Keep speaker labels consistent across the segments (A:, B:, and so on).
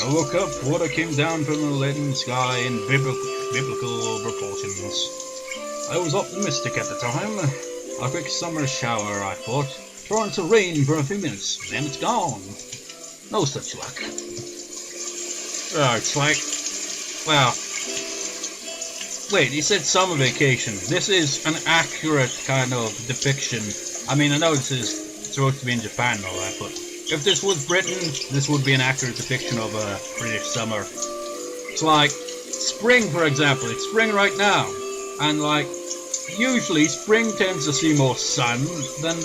A: I woke up, water came down from the leaden sky in biblical proportions. I was optimistic at the time. A quick summer shower, I thought. Torrents of rain for a few minutes, then it's gone. No such luck. Oh, it's like, well, wait, he said summer vacation. This is an accurate kind of depiction. I mean, I know this is supposed to be in Japan and all that, but if this was Britain, this would be an accurate depiction of a British summer. It's like spring, for example. It's spring right now, and like usually spring tends to see more sun than,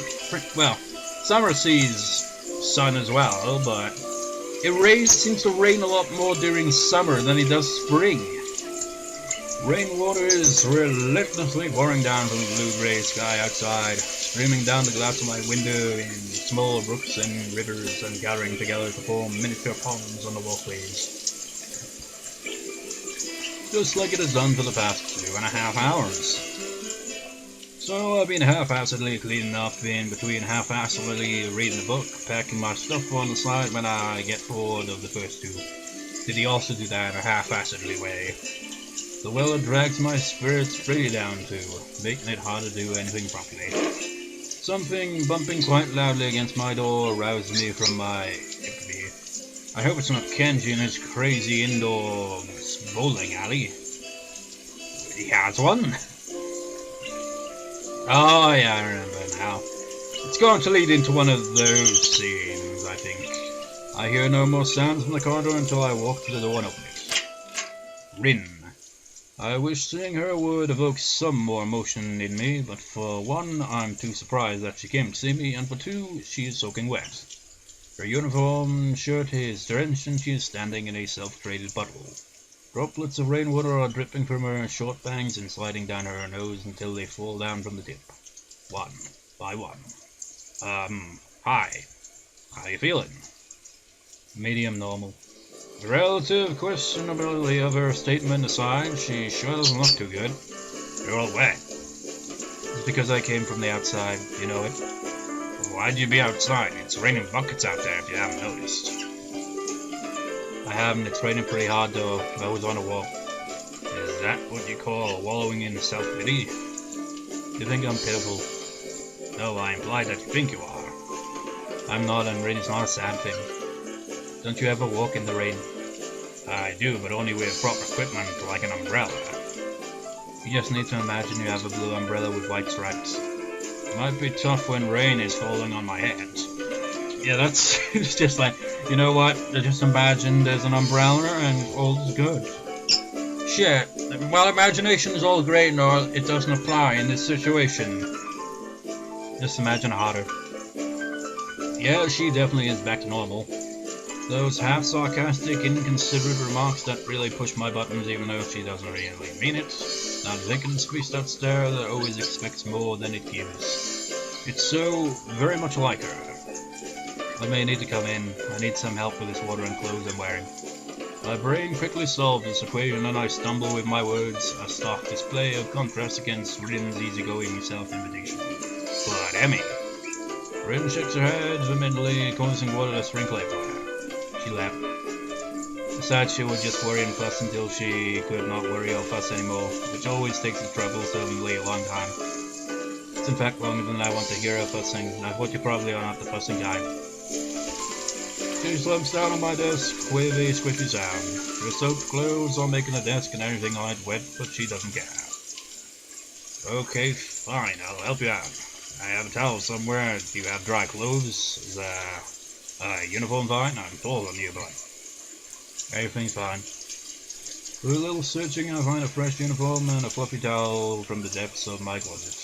A: well, summer sees sun as well, but it seems to rain a lot more during summer than it does spring. Rainwater is relentlessly pouring down from the blue-gray sky outside, streaming down the glass of my window in small brooks and rivers and gathering together to form miniature ponds on the walkways. Just like it has done for the past 2.5 hours. So I've been half-assedly cleaning up in between half-assedly reading a book, packing my stuff on the side when I get bored of the first two. Did he also do that in a half-assedly way? The weather drags my spirits pretty down too, making it hard to do anything properly. Something bumping quite loudly against my door roused me from my epiphany. I hope it's not Kenji and his crazy indoor bowling alley. He has one. Oh yeah, I remember now. It's going to lead into one of those scenes, I think. I hear no more sounds from the corridor until I walk to the door and open it. Rin. I wish seeing her would evoke some more emotion in me, but for one, I'm too surprised that she came to see me, and for two, she is soaking wet. Her uniform shirt is drenched and she is standing in a self-created puddle. Droplets of rainwater are dripping from her short bangs and sliding down her nose until they fall down from the tip. One by one. Hi. How you feeling? Medium normal. The relative questionability of her statement aside, she sure doesn't look too good. You're all wet. It's because I came from the outside, you know it. Well, why'd you be outside? It's raining buckets out there if you haven't noticed. I haven't. It's raining pretty hard though. I was on a walk. Is that what you call wallowing in self-pity? You think I'm pitiful? No, I implied that you think you are. I'm not, and rain is not a sad thing. Don't you ever walk in the rain? I do, but only with proper equipment, like an umbrella. You just need to imagine you have a blue umbrella with white stripes. It might be tough when rain is falling on my head. Yeah, that's it's just like, you know what, I just imagine there's an umbrella and all is good. Shit, while imagination is all great and all, it doesn't apply in this situation. Just imagine harder. Yeah, she definitely is back to normal. Those half-sarcastic, inconsiderate remarks that really push my buttons even though she doesn't really mean it. Not a vacant that stare that always expects more than it gives. It's so very much like her. I may need to come in. I need some help with this water and clothes I'm wearing. My brain quickly solves this equation and I stumble with my words, a stark display of contrast against Rin's easygoing self-invitation. But Emmy. Rin shakes her head vehemently, causing water to sprinkle everywhere. She laughed. Besides, she would just worry and fuss until she could not worry or fuss anymore, which always takes a troublesomely long time. It's in fact longer than I want to hear her fussing, and I thought you probably are not the fussing kind. She slumps down on my desk with a squishy sound. Her soaked clothes are making the desk and everything on it wet, but she doesn't care. Okay, fine, I'll help you out. I have a towel somewhere. Do you have dry clothes? Is uniform fine? I'm taller than you, but everything's fine. With a little searching, I find a fresh uniform and a fluffy towel from the depths of my closet.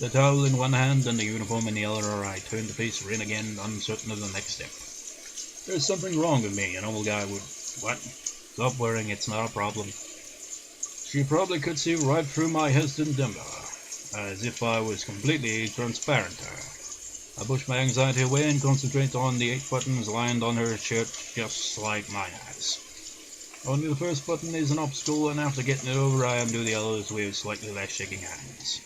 A: The towel in one hand and the uniform in the other, I turn to face Rin again, uncertain of the next step. There's something wrong with me. A normal guy would... What? Stop worrying, it's not a problem. She probably could see right through my hesitant dimmer, as if I was completely transparent to her. I push my anxiety away and concentrate on the 8 buttons lined on her shirt, just like mine has. Only the first button is an obstacle, and after getting it over, I undo the others with slightly less shaking hands.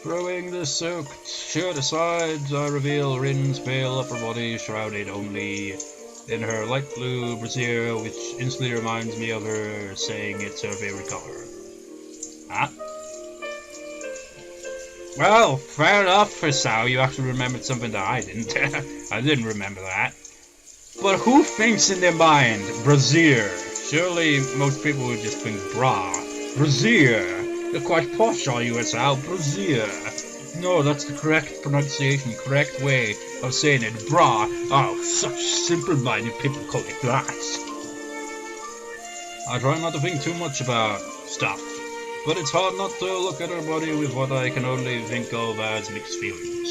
A: Throwing the soaked shirt aside, I reveal Rin's pale upper body shrouded only in her light blue brassiere, which instantly reminds me of her saying it's her favorite color. Huh? Well, fair enough for Sal, you actually remembered something that I didn't. I didn't remember that. But who thinks in their mind, brassiere? Surely most people would just think bra. Brassiere. You're quite posh, are you, Sal? Brassiere. No, that's the correct pronunciation, correct way of saying it. Bra. Oh, such simple-minded people call it that. I try not to think too much about stuff, but it's hard not to look at her body with what I can only think of as mixed feelings.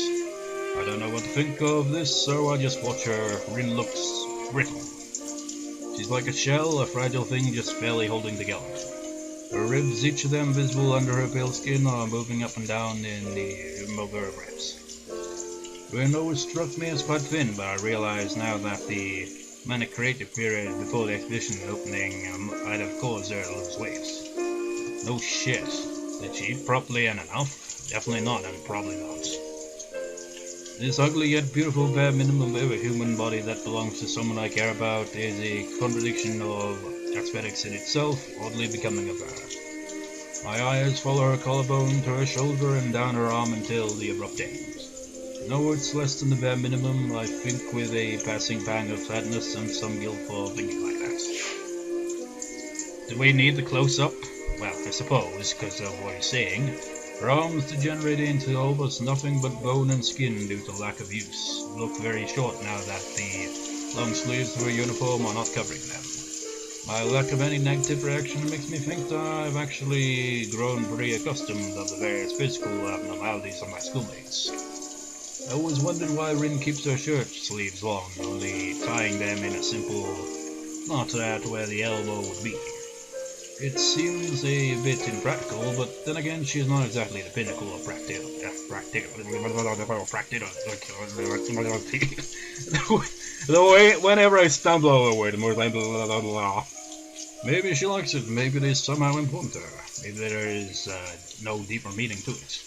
A: I don't know what to think of this, so I just watch her. Rin looks brittle. She's like a shell, a fragile thing just barely holding together. Her ribs, each of them visible under her pale skin, are moving up and down in the mobile ribs. Rin always struck me as quite thin, but I realize now that the manic creative period before the exhibition opening might have caused her to lose weight. No shit. Did she eat properly and enough? Definitely not, and probably not. This ugly yet beautiful bare minimum of a human body that belongs to someone I care about is a contradiction of aesthetics in itself, oddly becoming of her. My eyes follow her collarbone to her shoulder and down her arm until the abrupt end. No, it's less than the bare minimum, I think, with a passing pang of sadness and some guilt for thinking like that. Do we need the close-up? Well, I suppose, because of what you're saying. Her arms degenerate into almost nothing but bone and skin due to lack of use. Look very short now that the long sleeves of her uniform are not covering them. My lack of any negative reaction makes me think that I've actually grown pretty accustomed of the various physical abnormalities of my schoolmates. I always wondered why Rin keeps her shirt sleeves long, only tying them in a simple knot at where the elbow would be. It seems a bit impractical, but then again, she's not exactly the pinnacle of the way whenever I stumble over a word, more like maybe she likes it, maybe it is somehow important to her, maybe there is no deeper meaning to it.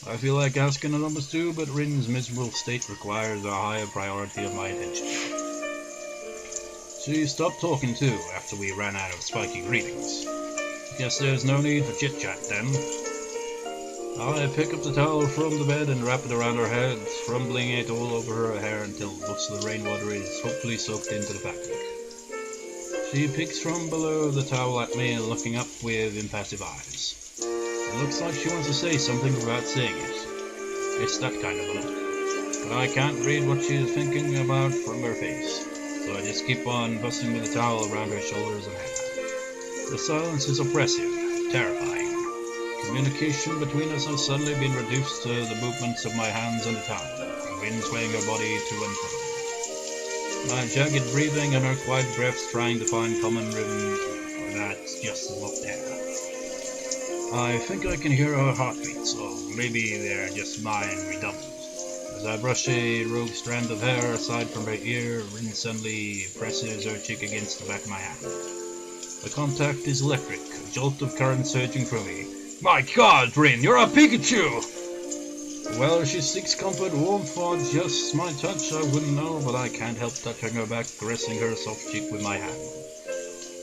A: I feel like asking a number two, but Rin's miserable state requires a higher priority of my attention. She stopped talking too after we ran out of spiky greetings. Guess there's no need for chit-chat then. I pick up the towel from the bed and wrap it around her head, rumbling it all over her hair until most of the rainwater is hopefully soaked into the fabric. She peeks from below the towel at me, looking up with impassive eyes. It looks like she wants to say something without saying it. It's that kind of a look. But I can't read what she is thinking about from her face, so I just keep on busting with the towel around her shoulders and hair. The silence is oppressive, terrifying. Communication between us has suddenly been reduced to the movements of my hands on the towel, and wind swaying her body to and from. My jagged breathing and her quiet breaths trying to find common rhythm that's just not there. I think I can hear her heartbeats, or maybe they're just mine redoubled. As I brush a rogue strand of hair aside from her ear, Rin suddenly presses her cheek against the back of my hand. The contact is electric, a jolt of current surging through me. My God, Rin, you're a Pikachu! Well, she seeks comfort, warmth, or just my touch, I wouldn't know, but I can't help touching her back, caressing her soft cheek with my hand.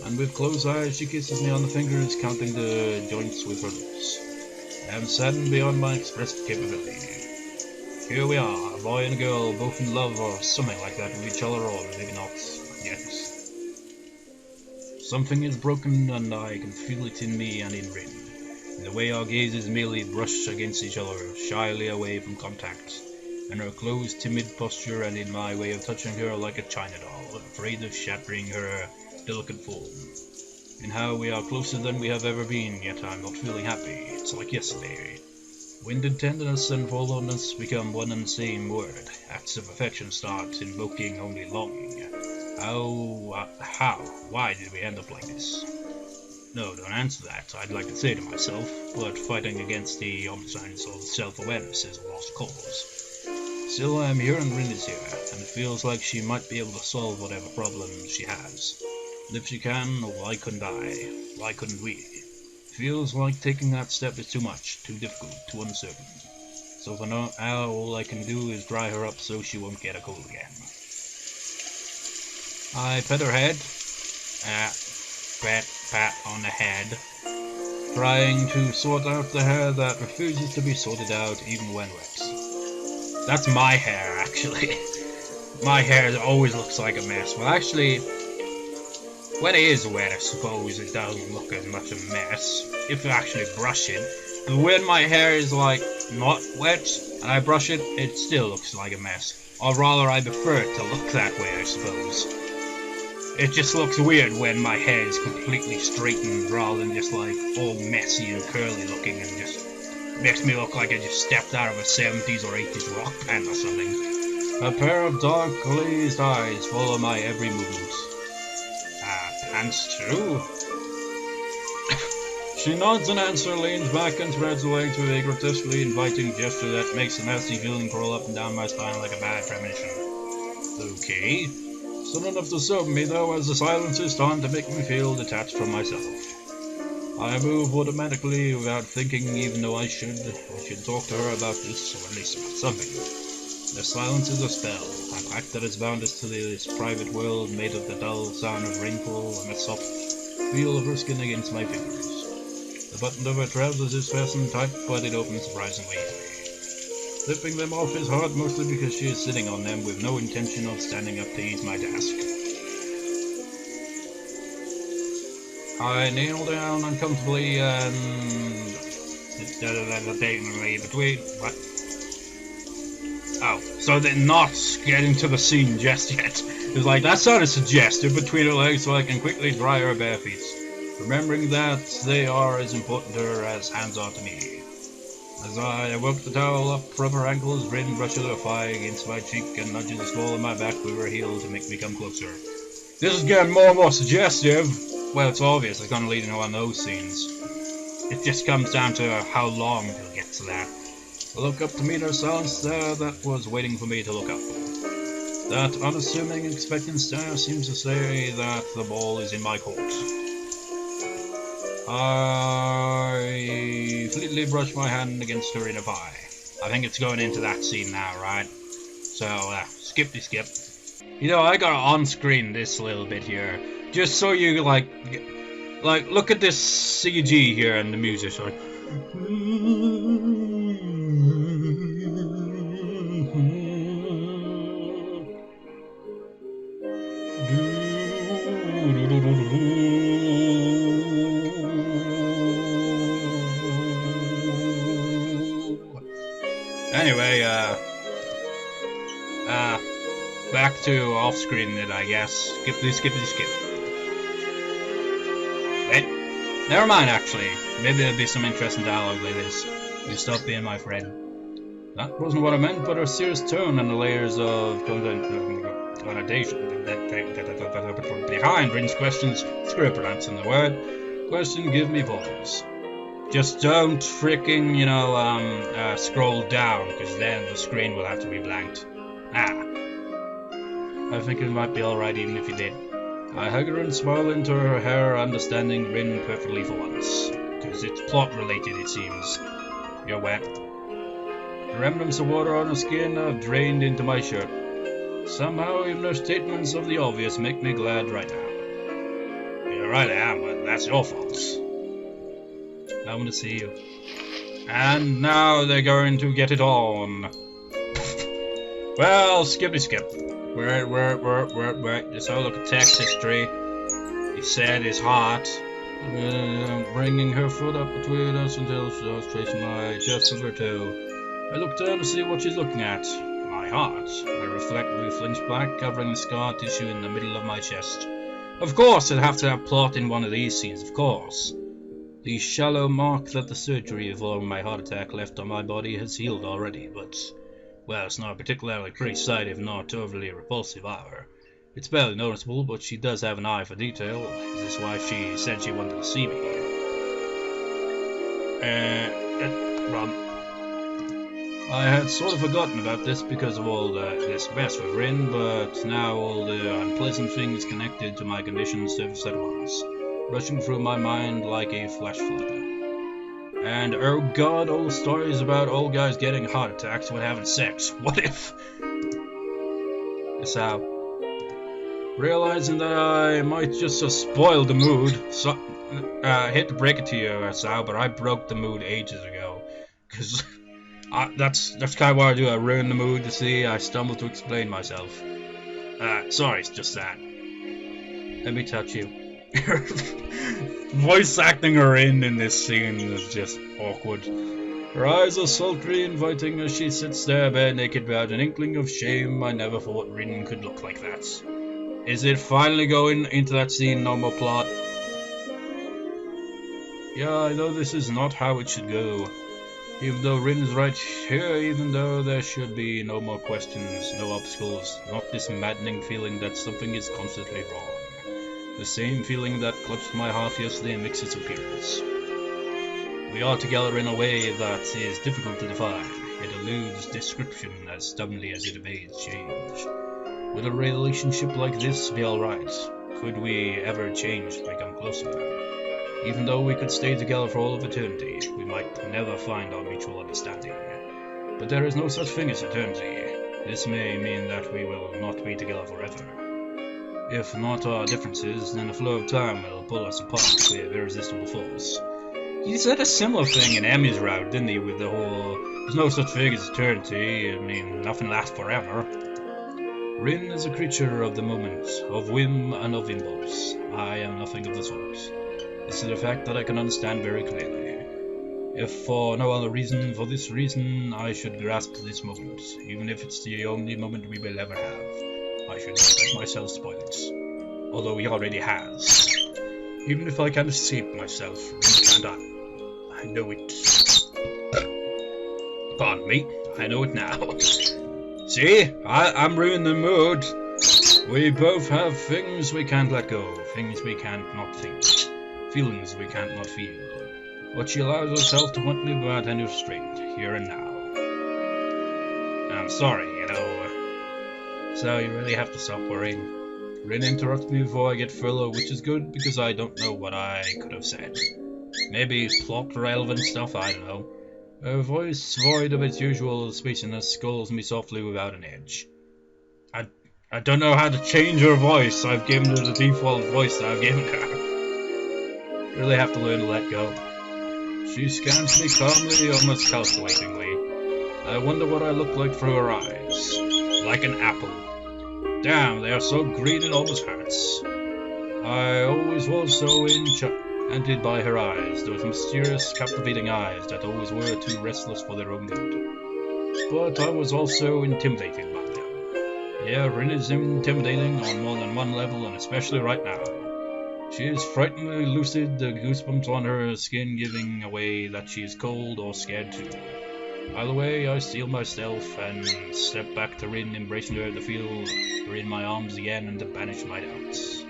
A: And with closed eyes, she kisses me on the fingers, counting the joints with her lips. I am saddened beyond my expressed capability. Here we are, a boy and a girl, both in love or something like that with each other, or maybe not yet. Something is broken, and I can feel it in me and in Rin. In the way our gazes merely brush against each other, shyly away from contact, and her closed, timid posture, and in my way of touching her like a china doll, afraid of shattering her delicate form. In how we are closer than we have ever been, yet I'm not feeling happy. It's like yesterday. Wind and tenderness and forlornness become one and the same word. Acts of affection start invoking only longing. Why did we end up like this? No, don't answer that, I'd like to say to myself, but fighting against the omniscience of self-awareness is a lost cause. Still, I'm here and Rin is here, and it feels like she might be able to solve whatever problem she has. And if she can, why couldn't I? Why couldn't we? Feels like taking that step is too much, too difficult, too uncertain. so for now all I can do is dry her up so she won't get a cold again. I pet her head, pat on the head, trying to sort out the hair that refuses to be sorted out even when wet. That's my hair, actually. My hair always looks like a mess. Well, actually, when it is wet, I suppose it doesn't look as much a mess, if you actually brush it. But when my hair is, like, not wet, and I brush it, it still looks like a mess. Or rather, I prefer it to look that way, I suppose. It just looks weird when my hair is completely straightened, rather than just, like, all messy and curly looking, and just makes me look like I just stepped out of a 70s or 80s rock band or something. A pair of dark, glazed eyes follow my every movement. Pants too? She nods in answer, leans back and spreads her legs with a grotesquely inviting gesture that makes a nasty feeling crawl up and down my spine like a bad premonition. Okay. Still enough to serve me, though, as the silence is starting to make me feel detached from myself. I move automatically without thinking, even though I should talk to her about this, or at least about something. The silence is a spell, a pact that has bound us to this private world made of the dull sound of rainfall and the soft feel of her skin against my fingers. The button of her trousers is fastened tight, but it opens surprisingly easily. Flipping them off is hard, mostly because she is sitting on them with no intention of standing up to ease my task. I kneel down uncomfortably and between what? Oh, so they're not getting to the scene just yet. It's like, that sounded suggestive between her legs so I can quickly dry her bare feet, remembering that they are as important to her as hands are to me. As I work the towel up from her ankles, Rin brushes her thigh against my cheek and nudges the small of my back with her heel to make me come closer. This is getting more and more suggestive. Well, it's obvious it's going to lead into one of those scenes. It just comes down to how long till it gets to that. I look up to meet her silence there that was waiting for me to look up. That unassuming, expectant stare seems to say that the ball is in my court. I fleetly brush my hand against her inner thigh. I think it's going into that scene now, right? So, skippity skip. You know, I got on screen this little bit here, just so you like look at this CG here and the music. Like, anyway, back to off-screen it, I guess. Skippity skip. Wait, never mind, actually. Maybe there'll be some interesting dialogue like this. You stop being my friend. That wasn't what I meant, but her serious tone and the layers of connotation behind Rin's questions. Screw pronouncing the word. Question, give me pause. Just don't freaking, scroll down, because then the screen will have to be blanked. I think it might be alright even if you did. I hug her and smile into her hair, understanding Rin perfectly for once. Because it's plot related, it seems. You're wet. The remnants of water on her skin have drained into my shirt. Somehow even her statements of the obvious make me glad right now. You're right, I am, but that's your fault. I want to see you. And now they're going to get it on. Well, skippity skip. Where? Just have a look at text history. He said his heart. Bringing her foot up between us until she was tracing my chest with her toe. I look down to see what she's looking at. My heart. I reflectively flinch back, covering the scar tissue in the middle of my chest. Of course, I'd have to have plot in one of these scenes, of course. The shallow mark that the surgery following my heart attack left on my body has healed already, but, well, it's not a particularly pretty sight if not overly repulsive either. It's barely noticeable, but she does have an eye for detail. Is this why she said she wanted to see me? Wrong. I had sort of forgotten about this because of all this mess with Rin, but now all the unpleasant things connected to my condition surface at once, rushing through my mind like a flash flood. And oh god, all the stories about old guys getting heart attacks when having sex. What if? So, realizing that I might just have spoiled the mood, so I hate to break it to you, Sal, but I broke the mood ages ago. Cause that's kind of what I do. I ruin the mood. To see, I stumble to explain myself. Sorry, it's just that. Let me touch you. Voice acting her in this scene is just awkward. Her eyes are sultry, inviting as she sits there bare naked without an inkling of shame. I never thought Rin could look like that. Is it finally going into that scene, no more plot? Yeah, I know this is not how it should go. Even though Rin is right here, even though there should be no more questions, no obstacles, not this maddening feeling that something is constantly wrong. The same feeling that clutched my heart yesterday and makes its appearance. We are together in a way that is difficult to define. It eludes description as stubbornly as it evades change. Would a relationship like this be alright? Could we ever change to become closer? Even though we could stay together for all of eternity, we might never find our mutual understanding. But there is no such thing as eternity. This may mean that we will not be together forever. If not our differences, then the flow of time will pull us apart with irresistible force. He said a similar thing in Emmy's route, didn't he, with the whole, there's no such thing as eternity, I mean, nothing lasts forever. Rin is a creature of the moment, of whim and of impulse. I am nothing of the sort. This is a fact that I can understand very clearly. If for no other reason, for this reason, I should grasp this moment, even if it's the only moment we will ever have. I should not let myself spoil it, although he already has. Even if I can't escape myself, and I know it. Pardon me, I know it now. See, I'm ruining the mood. We both have things we can't let go, things we can't not think, feelings we can't not feel. But she allows herself to haunt me without any restraint, here and now. I'm sorry, you know. So you really have to stop worrying. Rin interrupts me before I get further, which is good because I don't know what I could have said. Maybe plot relevant stuff, I don't know. Her voice, void of its usual spaciness, scolds me softly without an edge. I don't know how to change her voice. I've given her the default voice that I've given her. Really have to learn to let go. She scans me calmly, almost calculatingly. I wonder what I look like through her eyes. Like an apple. Damn, they are so green it almost hurts. I always was so enchanted by her eyes, those mysterious, captivating eyes that always were too restless for their own good. But I was also intimidated by them. Yeah, Rin is intimidating on more than one level, and especially right now. She is frighteningly lucid, the goosebumps on her skin giving away that she is cold or scared too. Either way, I steel myself and step back to Rin, embracing her to feel her in my arms again and to banish my doubts.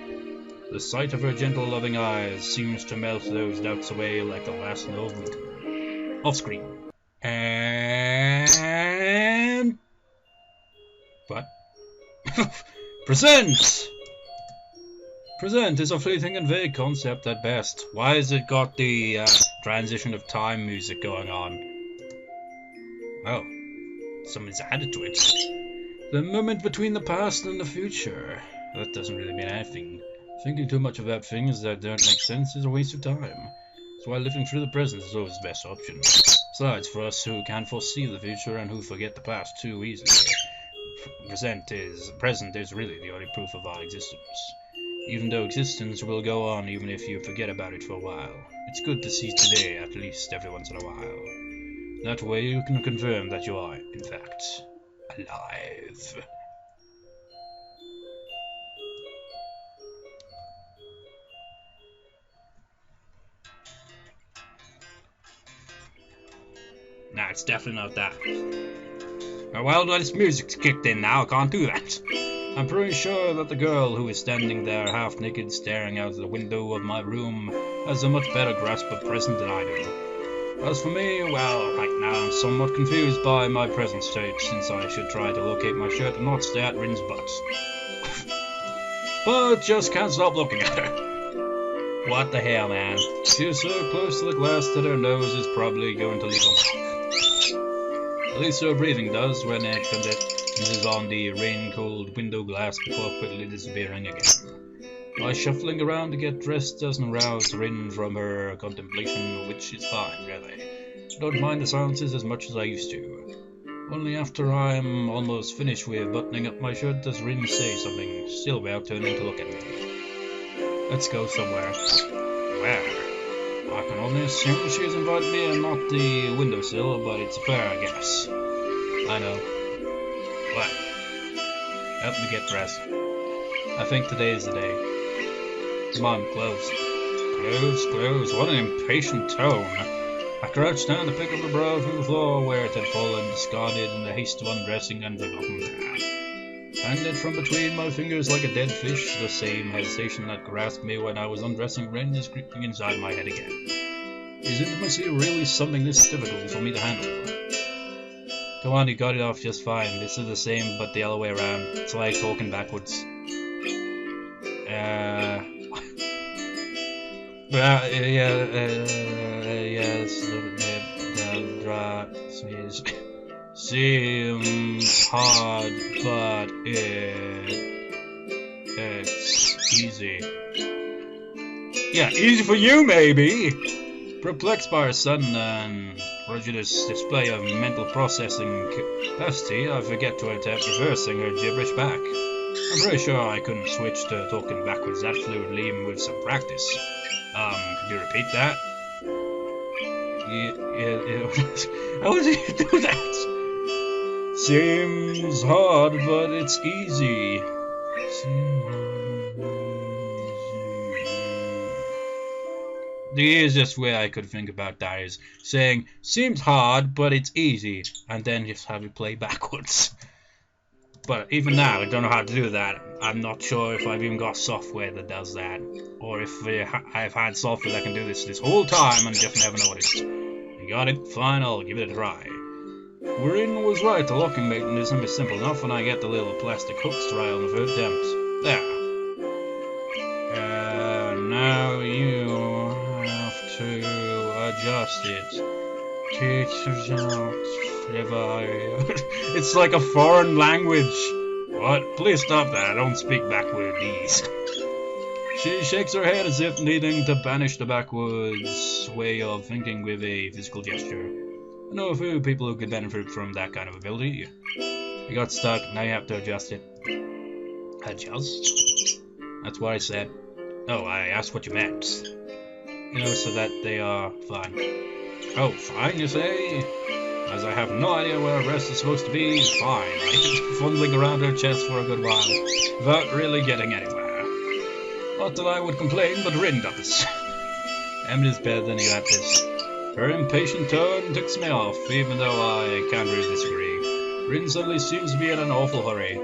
A: The sight of her gentle, loving eyes seems to melt those doubts away like the last snow of winter. Off screen. And... What? Present! Present is a fleeting and vague concept at best. Why has it got the transition of time music going on? Oh, someone's added to it. The moment between the past and the future. That doesn't really mean anything. Thinking too much about things that don't make sense is a waste of time. That's why living through the present is always the best option. Besides, for us who can't foresee the future and who forget the past too easily, present is really the only proof of our existence. Even though existence will go on even if you forget about it for a while. It's good to see today at least every once in a while. That way you can confirm that you are, in fact, alive. Nah, it's definitely not that. Well, this music's kicked in now, I can't do that. I'm pretty sure that the girl who is standing there half naked staring out the window of my room has a much better grasp of present than I do. As for me, well, right now I'm somewhat confused by my present state, since I should try to locate my shirt and not stare at Rin's butt. But just can't stop looking at her. What the hell, man? She's so close to the glass that her nose is probably going to leave a mark. At least her breathing does when it condenses on the rain-cold window glass before quickly disappearing again. My shuffling around to get dressed doesn't rouse Rin from her contemplation, which is fine, really. I don't mind the silences as much as I used to. Only after I'm almost finished with buttoning up my shirt does Rin say something, still without turning to look at me. Let's go somewhere. Where? I can only assume she's invited me and not the windowsill, but it's fair, I guess. I know. What? Help me get dressed. I think today is the day. Come on, clothes. Clothes, what an impatient tone. I crouched down to pick up a bra from the floor where it had fallen, discarded in the haste of undressing and forgotten there. Hanging from between my fingers like a dead fish, the same hesitation that grasped me when I was undressing Rin is creeping inside my head again. Is intimacy really something this difficult for me to handle? Come on, you got it off just fine. This is the same, but the other way around. It's like talking backwards. Seems hard, but it's easy. Yeah, easy for you, maybe! Perplexed by her sudden and prodigious display of mental processing capacity, I forget to attempt reversing her gibberish back. I'm pretty sure I couldn't switch to talking backwards that fluidly even with some practice. Could you repeat that? Yeah, how would you do that? Seems hard, but it's easy. The easiest way I could think about that is saying, seems hard, but it's easy, and then just have it play backwards. But even now, I don't know how to do that. I'm not sure if I've even got software that does that, or if I've had software that can do this whole time and just never noticed. You got it? Fine, I'll give it a try. Rin was right, the locking mechanism is simple enough when I get the little plastic hooks to try on the third attempt. There. Now you have to adjust it. Teach out. It's like a foreign language. What? Please stop that. I don't speak backwards. She shakes her head as if needing to banish the backwards way of thinking with a physical gesture. I know a few people who could benefit from that kind of ability. You got stuck, now you have to adjust it. Adjust? That's what I said. Oh, I asked what you meant. You know, so that they are fine. Oh, fine, you say? As I have no idea where her breast is supposed to be, fine. I keep fumbling around her chest for a good while, without really getting anywhere. Not that I would complain, but Rin does. Emily's better than you at this. Her impatient tone ticks me off, even though I can't really disagree. Rin suddenly seems to be in an awful hurry.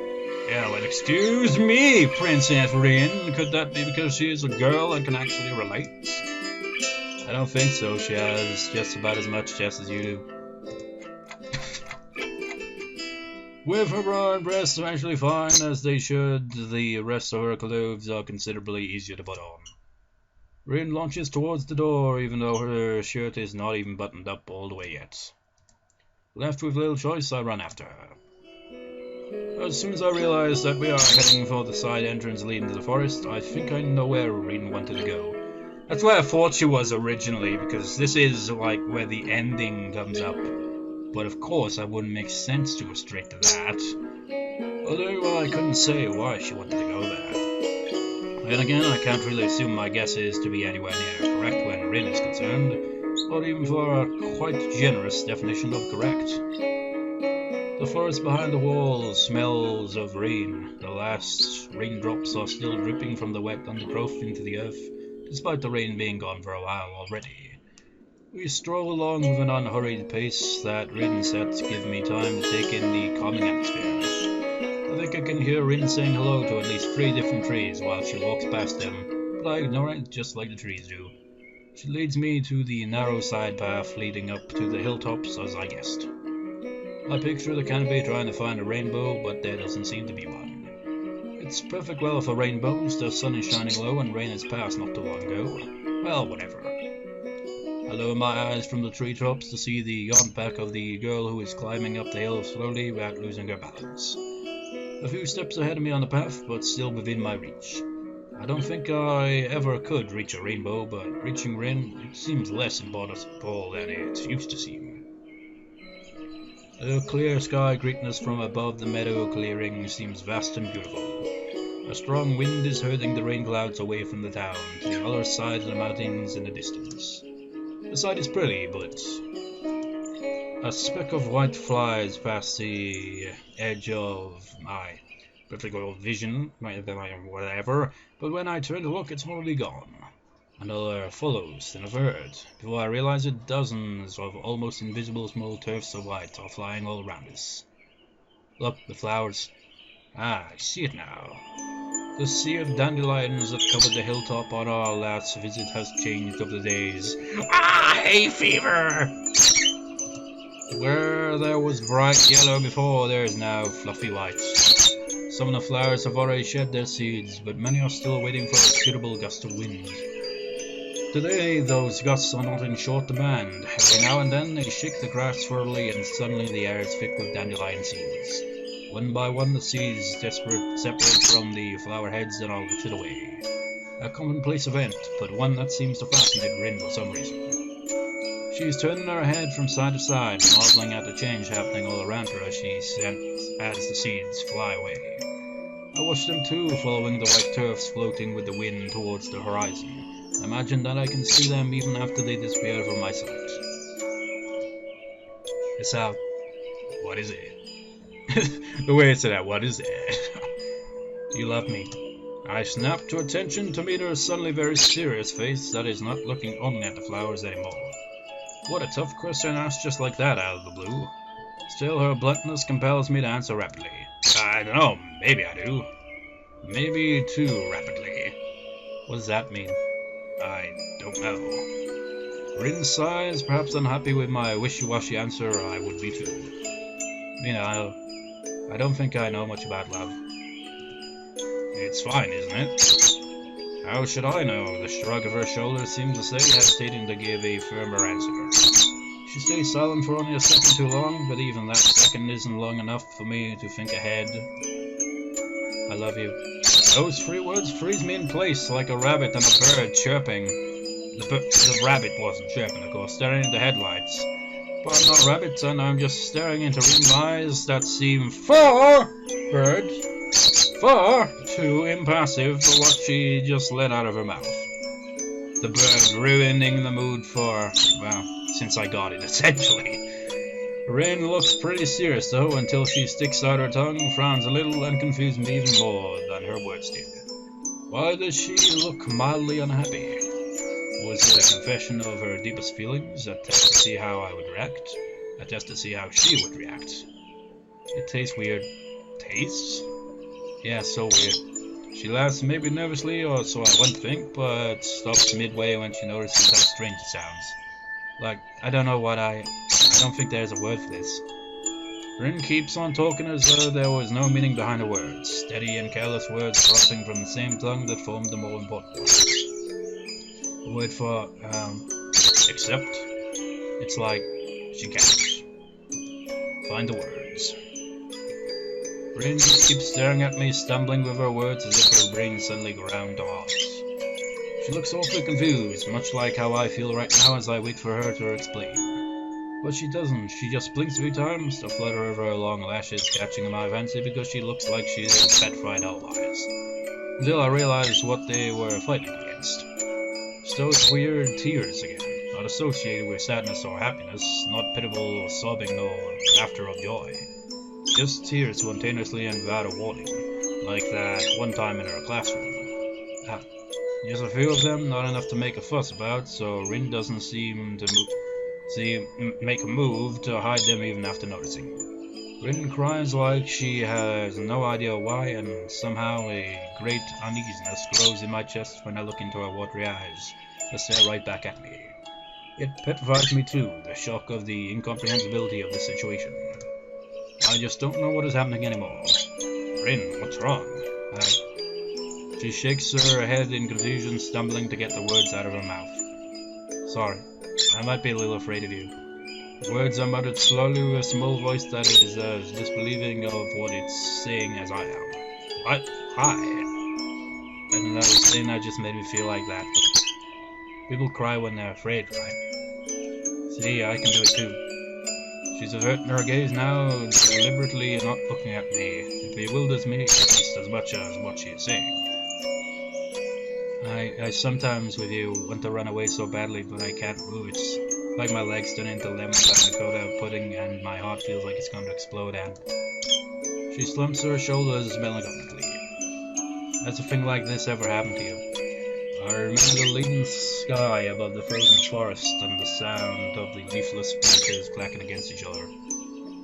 A: Yeah, well, excuse me, Princess Rin. Could that be because she is a girl and can actually relate? I don't think so. She has just about as much chest as you do. With her bra and breasts actually fine, as they should, the rest of her clothes are considerably easier to put on. Rin launches towards the door, even though her shirt is not even buttoned up all the way yet. Left with little choice, I run after her. As soon as I realize that we are heading for the side entrance leading to the forest, I think I know where Rin wanted to go. That's where I thought she was originally, because this is like where the ending comes up. But of course, it wouldn't make sense to go straight to that. Although I couldn't say why she wanted to go there. Then again, I can't really assume my guess is to be anywhere near correct when Rin is concerned, or even for a quite generous definition of correct. The forest behind the walls smells of rain. The last raindrops are still dripping from the wet undergrowth into the earth, despite the rain being gone for a while already. We stroll along with an unhurried pace that Rin set to give me time to take in the calming atmosphere. I think I can hear Rin saying hello to at least 3 different trees while she walks past them, but I ignore it just like the trees do. She leads me to the narrow side path leading up to the hilltops as I guessed. I peek through the canopy trying to find a rainbow, but there doesn't seem to be one. It's perfect weather for rainbows. The sun is shining low and rain has passed not too long ago. Well, whatever. I lower my eyes from the treetops to see the yawn back of the girl who is climbing up the hill slowly without losing her balance. A few steps ahead of me on the path, but still within my reach. I don't think I ever could reach a rainbow, but reaching Rin, it seems less impossible than it used to seem. The clear sky greeting us from above the meadow clearing seems vast and beautiful. A strong wind is hurling the rain clouds away from the town to the other side of the mountains in the distance. The sight is pretty, but a speck of white flies past the edge of my peripheral vision, whatever, but when I turn to look, it's already gone. Another follows, then a third. Before I realize it, dozens of almost invisible small tufts of white are flying all around us. Look, the flowers. Ah, I see it now. The sea of dandelions that covered the hilltop on our last visit has changed over the days. Ah, hay fever! Where there was bright yellow before, there is now fluffy white. Some of the flowers have already shed their seeds, but many are still waiting for a suitable gust of wind. Today, those gusts are not in short demand. Every now and then, they shake the grass thoroughly, and suddenly the air is thick with dandelion seeds. One by one, the seeds separate from the flower heads and are lifted away. A commonplace event, but one that seems to fascinate Rin for some reason. She is turning her head from side to side, marveling at the change happening all around her as the seeds fly away. I watch them too, following the white turfs floating with the wind towards the horizon. Imagine that I can see them even after they disappear from my sight. It's out. What is it? The way it said that, what is it? You love me. I snap to attention to meet her suddenly very serious face that is not looking only at the flowers anymore. What a tough question asked just like that out of the blue. Still, her bluntness compels me to answer rapidly. I don't know, maybe I do. Maybe too rapidly. What does that mean? I don't know. Rin sighs, perhaps unhappy with my wishy-washy answer. I would be too. I don't think I know much about love. It's fine, isn't it? How should I know? The shrug of her shoulders seems to say, hesitating to give a firmer answer. She stays silent for only a second too long, but even that second isn't long enough for me to think ahead. I love you. Those 3 words freeze me in place like a rabbit and a bird chirping. The rabbit wasn't chirping, of course, staring into headlights. But I'm not a rabbit, and I'm just staring into Rin's eyes that seem far too impassive for what she just let out of her mouth. The bird ruining the mood for, well, since I got it, essentially. Rin looks pretty serious, though, until she sticks out her tongue, frowns a little, and confuses me even more than her words did. Why does she look mildly unhappy? Was it a confession of her deepest feelings, a test to see how I would react? A test to see how she would react? It tastes weird. Tastes? Yeah, so weird. She laughs maybe nervously, or so I would think, but stops midway when she notices how strange it sounds. Like, I don't think there's a word for this. Rin keeps on talking as though there was no meaning behind her words, steady and careless words crossing from the same tongue that formed the more important ones. The word for, accept? It's like, she can't find the words. Rin just keeps staring at me, stumbling with her words as if her brain suddenly ground to halt. She looks awfully confused, much like how I feel right now as I wait for her to explain. But she doesn't. She just blinks 3 times, the flutter of her long lashes catching my fancy because she looks like she is petrified otherwise. Until I realize what they were fighting against. It's those weird tears again, not associated with sadness or happiness, not pitiable sobbing or laughter of joy. Just tears spontaneously and without a warning, like that one time in her classroom. Just a few of them, not enough to make a fuss about, so Rin doesn't seem to make a move to hide them even after noticing. Rin cries like she has no idea why, and somehow a great uneasiness grows in my chest when I look into her watery eyes, that stare right back at me. It petrifies me too, the shock of the incomprehensibility of the situation. I just don't know what is happening anymore. Rin, what's wrong? She shakes her head in confusion, stumbling to get the words out of her mouth. Sorry, I might be a little afraid of you. The words are muttered slowly with a small voice that is as disbelieving of what it's saying as I am. What? Hi. And that saying that just made me feel like that. People cry when they're afraid, right? See, I can do it too. She's averting her gaze now, deliberately not looking at me. It bewilders me just as much as what she is saying. I sometimes, with you, want to run away so badly, but I can't move. It's like my legs turn into lemon panna cotta pudding, and my heart feels like it's going to explode, and she slumps her shoulders melancholically. Has a thing like this ever happened to you? I remember the leaden sky above the frozen forest and the sound of the leafless branches clacking against each other.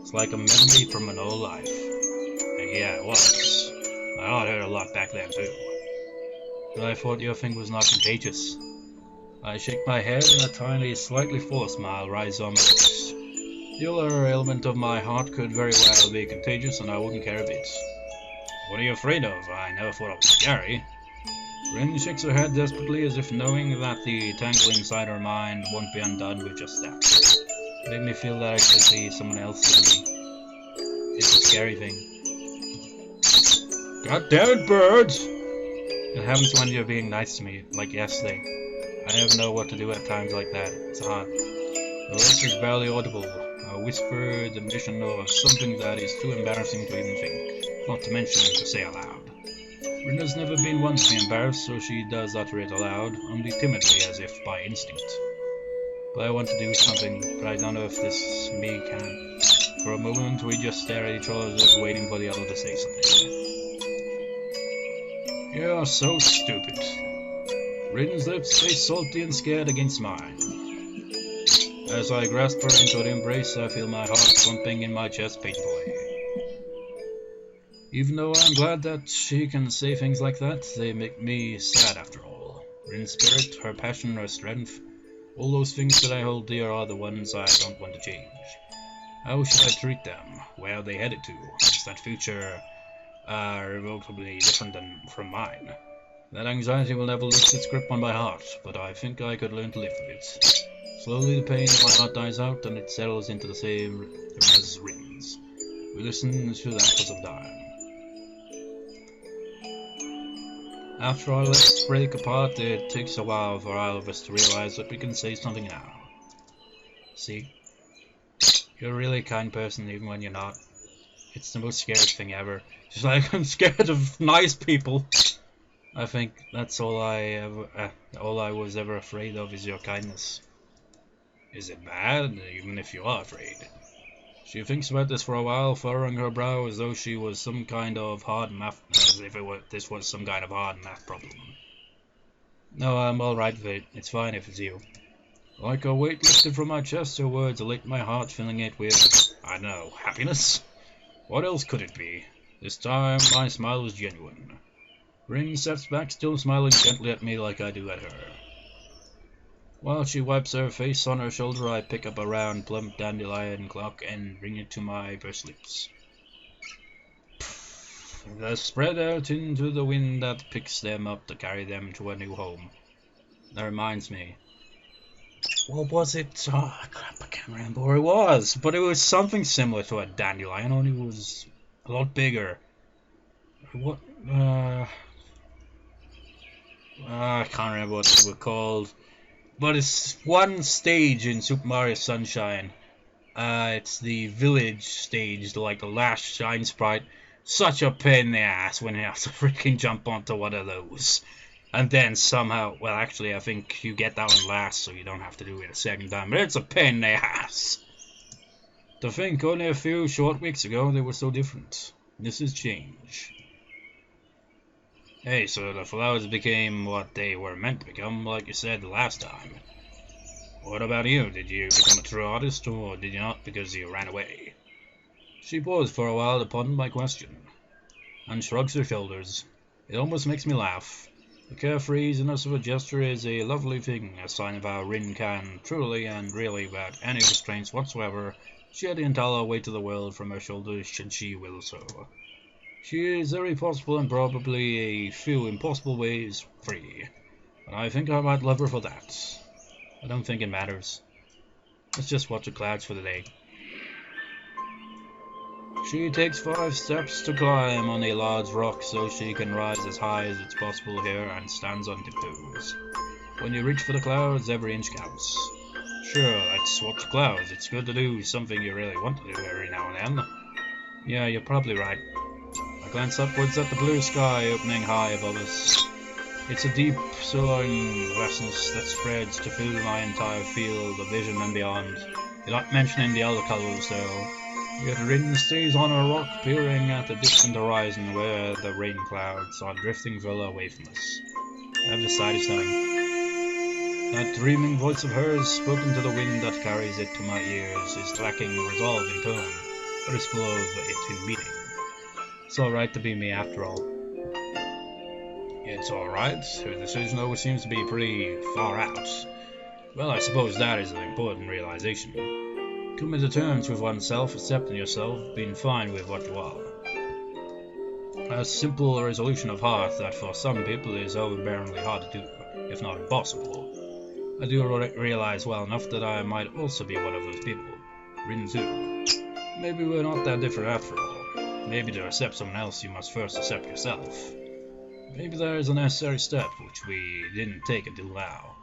A: It's like a memory from an old life. And yeah, it was. My heart hurt a lot back then too. But I thought your thing was not contagious. I shake my head and a tiny, slightly forced smile rises on my lips. The other element of my heart could very well be contagious, and I wouldn't care a bit. What are you afraid of? I never thought it was scary. Rin shakes her head desperately, as if knowing that the tangle inside her mind won't be undone with just that. Make me feel that I could be someone else than me. It's a scary thing. God damn it, birds! It happens when you're being nice to me, like yesterday. I never know what to do at times like that. It's hard. The voice is barely audible, a whispered admission of something that is too embarrassing to even think, not to mention to say aloud. Rinda's never been one to be embarrassed, so she does utter it aloud, only timidly, as if by instinct. But I want to do something, but I don't know if this me can. For a moment, we just stare at each other as if waiting for the other to say something. You're so stupid. Rin's lips stay salty and scared against mine. As I grasp her into an embrace, I feel my heart thumping in my chest painfully. Even though I'm glad that she can say things like that, they make me sad after all. Rin's spirit, her passion, her strength, all those things that I hold dear are the ones I don't want to change. How should I treat them? Where are they headed to? Is that future irrevocably different from mine? That anxiety will never lift its grip on my heart, but I think I could learn to live with it. Slowly the pain in my heart dies out and it settles into the same rhythm as Rin's. We listen to that for some time. After our legs break apart, it takes a while for all of us to realize that we can say something now. See? You're a really kind person even when you're not. It's the most scary thing ever. She's like, I'm scared of nice people. I think that's all I was ever afraid of is your kindness. Is it bad, even if you are afraid? She thinks about this for a while, furrowing her brow as though she was some kind of hard math, this was some kind of hard math problem. No, I'm alright with it. It's fine if it's you. Like a weight lifted from my chest, her words lit my heart, filling it with, I don't know, happiness? What else could it be? This time, my smile was genuine. Rin steps back, still smiling gently at me like I do at her. While she wipes her face on her shoulder, I pick up a round, plump dandelion clock and bring it to my pursed lips. They spread out into the wind that picks them up to carry them to a new home. That reminds me. What was it? Oh, crap, I can't remember what it was. But it was something similar to a dandelion, only it was a lot bigger. What? I can't remember what they were called. But it's one stage in Super Mario Sunshine. It's the village stage, like the last shine sprite. Such a pain in the ass when you have to freaking jump onto one of those. And then somehow, well actually I think you get that one last so you don't have to do it a second time. But it's a pain in the ass. To think only a few short weeks ago they were so different. This is change. Hey, so the flowers became what they were meant to become, like you said the last time. What about you? Did you become a true artist, or did you not because you ran away? She paused for a while to ponder my question, and shrugs her shoulders. It almost makes me laugh. The carefree easiness of a gesture is a lovely thing, a sign of how Rin can, truly and really, without any restraints whatsoever, shed the entire weight of the world from her shoulders should she will so. She is very possible and probably a few impossible ways free. But I think I might love her for that. I don't think it matters. Let's just watch the clouds for the day. She takes 5 steps to climb on a large rock so she can rise as high as it's possible here and stands on tiptoes. When you reach for the clouds, every inch counts. Sure, let's watch the clouds. It's good to do something you really want to do every now and then. Yeah, you're probably right. I glance upwards at the blue sky opening high above us. It's a deep, soaring vastness that spreads to fill my entire field of vision and beyond. You're not mentioning the other colours though. Yet Rin stays on a rock peering at the distant horizon where the rain clouds are drifting further away from us. I have decided something. That dreaming voice of hers, spoken to the wind that carries it to my ears, is lacking resolve in tone, but is full of it in meaning. It's alright to be me after all. It's alright. Her decision always seems to be pretty far out. Well, I suppose that is an important realization. Coming to terms with oneself, accepting yourself, being fine with what you are. A simple resolution of heart that for some people is overbearingly hard to do, if not impossible. I do realize well enough that I might also be one of those people. Rin too. Maybe we're not that different after all. Maybe to accept someone else you must first accept yourself. Maybe there is a necessary step which we didn't take until now.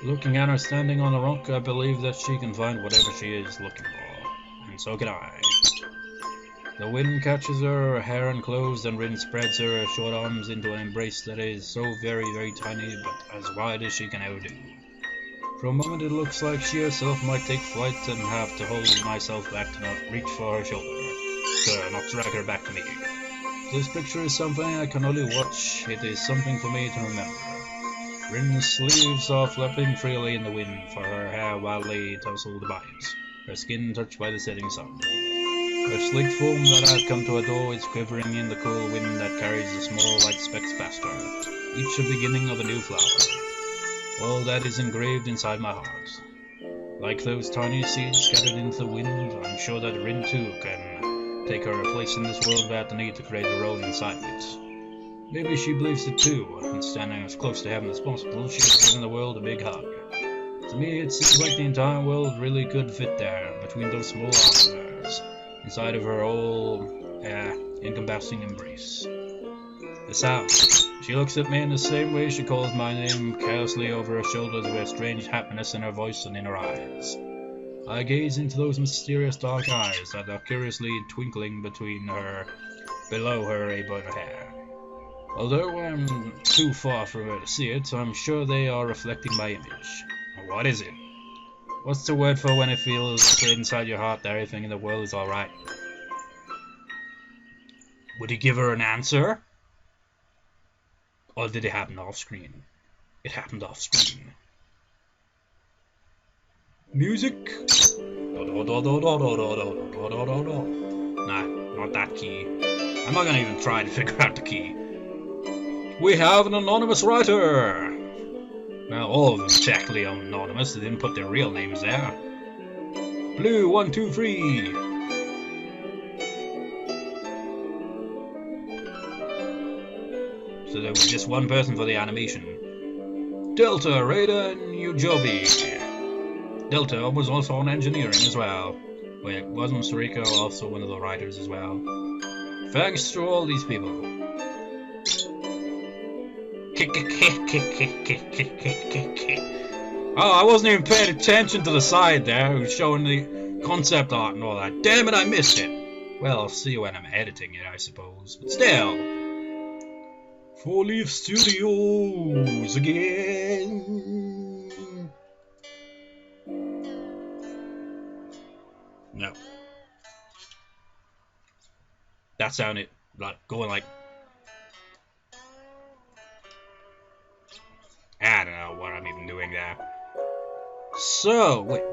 A: Looking at her standing on the rock, I believe that she can find whatever she is looking for. And so can I. The wind catches her hair unclosed, and Rin spreads her short arms into an embrace that is so very, very tiny, but as wide as she can ever do. For a moment it looks like she herself might take flight and have to hold myself back to not reach for her shoulder. To not drag her back to me. This picture is something I can only watch. It is something for me to remember. Rin's sleeves are flapping freely in the wind, for her hair wildly tousled by it, her skin touched by the setting sun. Her sleek form that I have come to adore is quivering in the cool wind that carries the small white specks past her, each a beginning of a new flower. All that is engraved inside my heart. Like those tiny seeds scattered into the wind, I'm sure that Rin too can take her place in this world without the need to create her own inside it. Maybe she believes it too, and standing as close to heaven as possible, she has given the world a big hug. To me, it seems like the entire world really could fit there, between those small arms of hers, inside of her all-encompassing embrace. The sound. She looks at me in the same way she calls my name, carelessly over her shoulders with a strange happiness in her voice and in her eyes. I gaze into those mysterious dark eyes that are curiously twinkling below her rainbow hair. Although I'm too far from her to see it, I'm sure they are reflecting my image. What is it? What's the word for when it feels straight inside your heart that everything in the world is alright? Would he give her an answer? Or did it happen off screen? It happened off screen. Music? Nah, not that key. I'm not gonna even try to figure out the key. We have an anonymous writer! Well, all of them technically anonymous, they didn't put their real names there. Blue 123. So there was just one person for the animation. Delta, Raiden, Ujobi. Delta was also on engineering as well. Wait, wasn't Sariko also one of the writers as well? Thanks to all these people. Oh, I wasn't even paying attention to the side there, who's showing the concept art and all that. Damn it, I missed it. Well, I'll see you when I'm editing it, I suppose. But still. 4 Leaf Studios again. No. That sounded like going like. I don't know what I'm even doing there. So, wait.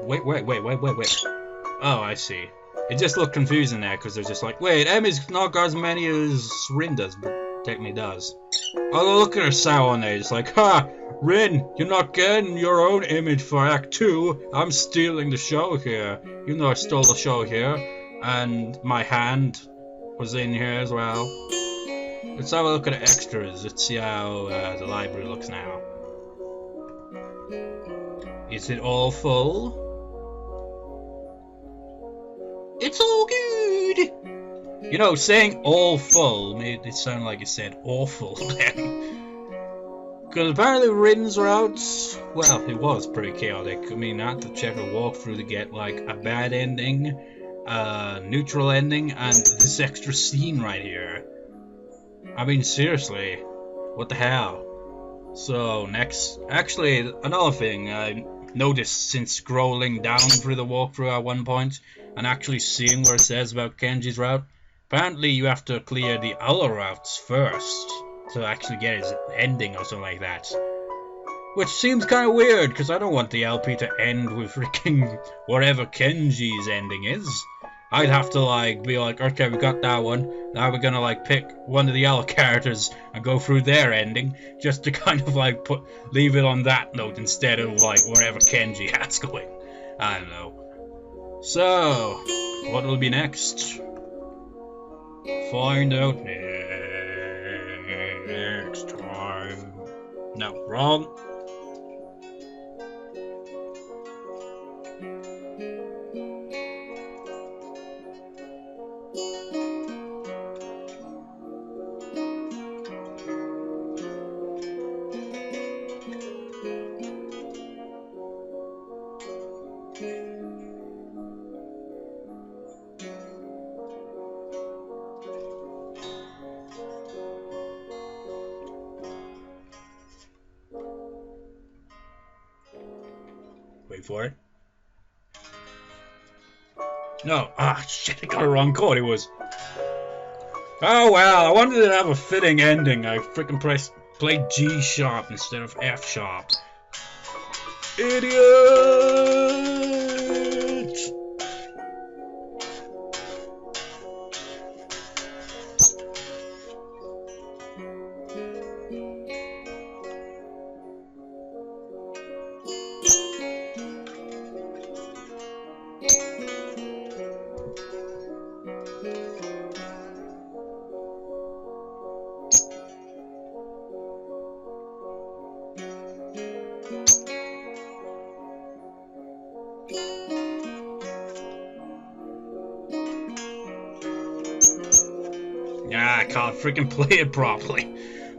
A: Oh, I see. It just looked confusing there, because they're just like, wait, M is not got as many as Rin does, but technically does. Oh, look at her sow on there, it's like, ha! Rin, you're not getting your own image for Act 2. I'm stealing the show here. You know I stole the show here. And my hand was in here as well. Let's have a look at the extras. Let's see how the library looks now. Is it all full? It's all good! You know, saying all full made it sound like it said awful then. Because apparently Rin's route, well, it was pretty chaotic. I mean, I had to check a walkthrough to get, like, a bad ending, a neutral ending, and this extra scene right here. I mean, seriously, what the hell? So, next, actually, another thing I noticed since scrolling down through the walkthrough at one point, and actually seeing where it says about Kenji's route, apparently you have to clear the other routes first to actually get his ending or something like that. Which seems kind of weird, because I don't want the LP to end with freaking whatever Kenji's ending is. I'd have to, like, be like, okay, we got that one, now we're gonna, like, pick one of the other characters and go through their ending, just to kind of, like, leave it on that note instead of, like, whatever Kenji has going. I don't know. So, what will be next? Find out next time. No, wrong. Wait for it. No, shit, I got the wrong chord. It was. Oh well, I wanted to have a fitting ending. I freaking played G sharp instead of F sharp. Idiot! Yeah, I can't freaking play it properly.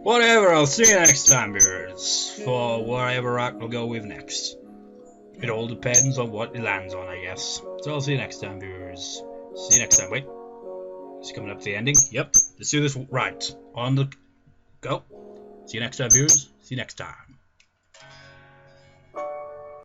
A: Whatever, I'll see you next time, viewers, for whatever route we'll go with next. It all depends on what it lands on, I guess. So I'll see you next time, viewers. See you next time. Wait. It's coming up to the ending. Yep. Let's do this right. On the go. See you next time, viewers. See you next time.